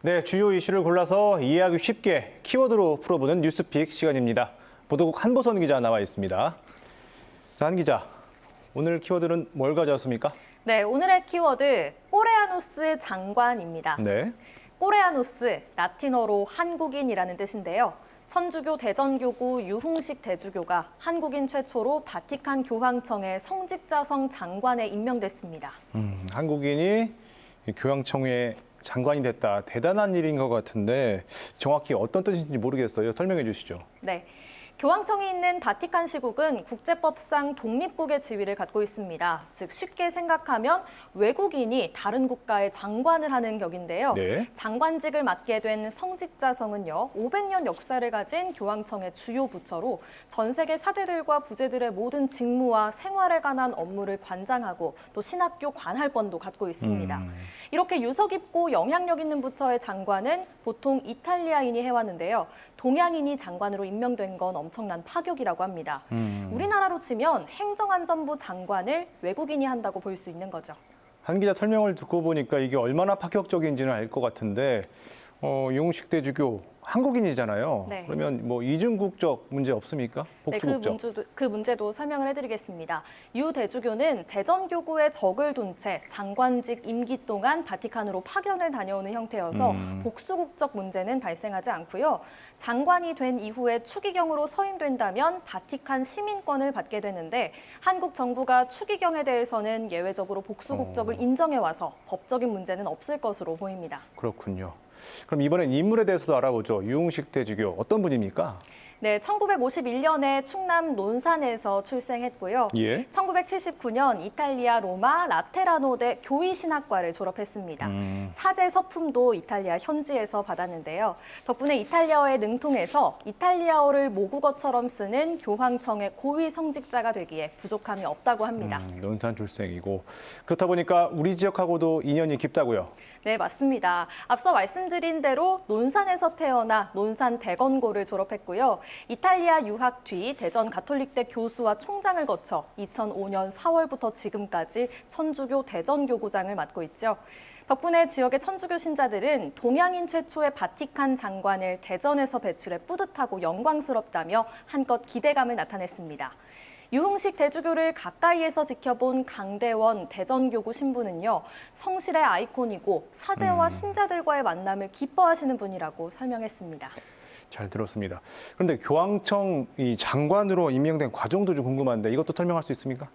네, 주요 이슈를 골라서 이해하기 쉽게 키워드로 풀어보는 뉴스픽 시간입니다. 보도국 한보선 기자 나와 있습니다. 자, 한 기자, 오늘 키워드는 뭘 가져왔습니까? 네, 오늘의 키워드 꼬레아노스 장관입니다. 네. 꼬레아노스, 라틴어로 한국인이라는 뜻인데요. 천주교 대전교구 유흥식 대주교가 한국인 최초로 바티칸 교황청의 성직자성 장관에 임명됐습니다. 한국인이 교황청의 장관이 됐다. 대단한 일인 것 같은데 정확히 어떤 뜻인지 모르겠어요. 설명해 주시죠. 네. 교황청이 있는 바티칸 시국은 국제법상 독립국의 지위를 갖고 있습니다. 즉 쉽게 생각하면 외국인이 다른 국가의 장관을 하는 격인데요. 네. 장관직을 맡게 된 성직자성은요, 500년 역사를 가진 교황청의 주요 부처로 전 세계 사제들과 부제들의 모든 직무와 생활에 관한 업무를 관장하고 또 신학교 관할권도 갖고 있습니다. 이렇게 유서 깊고 영향력 있는 부처의 장관은 보통 이탈리아인이 해왔는데요. 동양인이 장관으로 임명된 건 엄청난 파격이라고 합니다. 우리나라로 치면 행정안전부 장관을 외국인이 한다고 볼 수 있는 거죠. 한 기자 설명을 듣고 보니까 이게 얼마나 파격적인지는 알 것 같은데 유흥식 대주교 한국인이잖아요. 네. 그러면 뭐 이중국적 문제 없습니까? 복수국적. 네, 그 문제도 설명을 해드리겠습니다. 유 대주교는 대전교구에 적을 둔 채 장관직 임기 동안 바티칸으로 파견을 다녀오는 형태여서 복수국적 문제는 발생하지 않고요. 장관이 된 이후에 추기경으로 서임된다면 바티칸 시민권을 받게 되는데 한국 정부가 추기경에 대해서는 예외적으로 복수국적을 인정해와서 법적인 문제는 없을 것으로 보입니다. 그렇군요. 그럼 이번엔 인물에 대해서도 알아보죠. 유흥식 대주교 어떤 분입니까? 네, 1951년에 충남 논산에서 출생했고요. 예. 1979년 이탈리아 로마 라테라노대 교의신학과를 졸업했습니다. 사제 서품도 이탈리아 현지에서 받았는데요. 덕분에 이탈리아어에 능통해서 이탈리아어를 모국어처럼 쓰는 교황청의 고위 성직자가 되기에 부족함이 없다고 합니다. 논산 출생이고 그렇다 보니까 우리 지역하고도 인연이 깊다고요. 네, 맞습니다. 앞서 말씀드린 대로 논산에서 태어나 논산 대건고를 졸업했고요. 이탈리아 유학 뒤 대전 가톨릭대 교수와 총장을 거쳐 2005년 4월부터 지금까지 천주교 대전교구장을 맡고 있죠. 덕분에 지역의 천주교 신자들은 동양인 최초의 바티칸 장관을 대전에서 배출해 뿌듯하고 영광스럽다며 한껏 기대감을 나타냈습니다. 유흥식 대주교를 가까이에서 지켜본 강대원 대전교구 신부는요, 성실의 아이콘이고 사제와 신자들과의 만남을 기뻐하시는 분이라고 설명했습니다. 잘 들었습니다. 그런데 교황청 이 장관으로 임명된 과정도 좀 궁금한데 이것도 설명할 수 있습니까?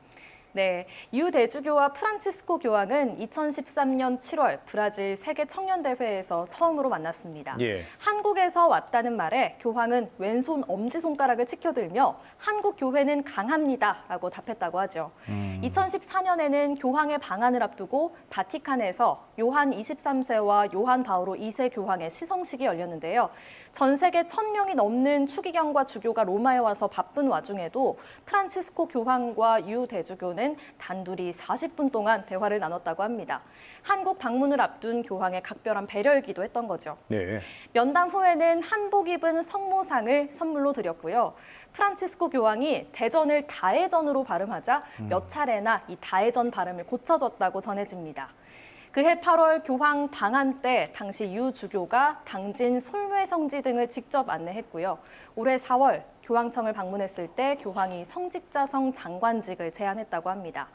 네, 유 대주교와 프란치스코 교황은 2013년 7월 브라질 세계 청년대회에서 처음으로 만났습니다. 예. 한국에서 왔다는 말에 교황은 왼손 엄지손가락을 치켜들며 한국 교회는 강합니다라고 답했다고 하죠. 2014년에는 교황의 방한을 앞두고 바티칸에서 요한 23세와 요한 바오로 2세 교황의 시성식이 열렸는데요. 전 세계 1,000명이 넘는 추기경과 주교가 로마에 와서 바쁜 와중에도 프란치스코 교황과 유 대주교는 단둘이 40분 동안 대화를 나눴다고 합니다. 한국 방문을 앞둔 교황의 각별한 배려이기도 했던 거죠. 네. 면담 후에는 한복 입은 성모상을 선물로 드렸고요. 프란치스코 교황이 대전을 다해전으로 발음하자 몇 차례나 이 다해전 발음을 고쳐줬다고 전해집니다. 그해 8월 교황 방한 때 당시 유 주교가 당진 솔뇌성지 등을 직접 안내했고요. 올해 4월 교황청을 방문했을 때 교황이 성직자성 장관직을 제안했다고 합니다.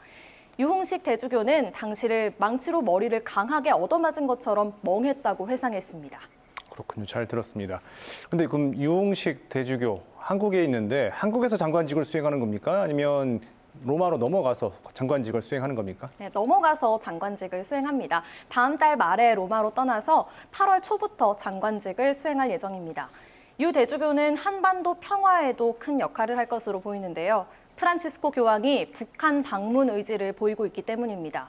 유흥식 대주교는 당시를 망치로 머리를 강하게 얻어맞은 것처럼 멍했다고 회상했습니다. 그렇군요. 잘 들었습니다. 근데 그럼 유흥식 대주교 한국에 있는데 한국에서 장관직을 수행하는 겁니까? 아니면 로마로 넘어가서 장관직을 수행하는 겁니까? 네, 넘어가서 장관직을 수행합니다. 다음 달 말에 로마로 떠나서 8월 초부터 장관직을 수행할 예정입니다. 유 대주교는 한반도 평화에도 큰 역할을 할 것으로 보이는데요. 프란치스코 교황이 북한 방문 의지를 보이고 있기 때문입니다.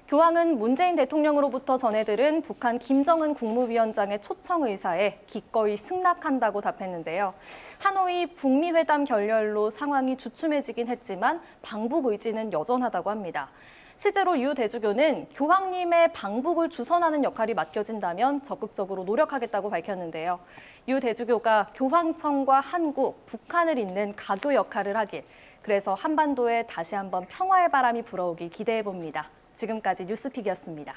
교황은 문재인 대통령으로부터 전해들은 북한 김정은 국무위원장의 초청 의사에 기꺼이 승낙한다고 답했는데요. 하노이 북미 회담 결렬로 상황이 주춤해지긴 했지만 방북 의지는 여전하다고 합니다. 실제로 유 대주교는 교황님의 방북을 주선하는 역할이 맡겨진다면 적극적으로 노력하겠다고 밝혔는데요. 유 대주교가 교황청과 한국, 북한을 잇는 가교 역할을 하길, 그래서 한반도에 다시 한번 평화의 바람이 불어오길 기대해 봅니다. 지금까지 뉴스픽이었습니다.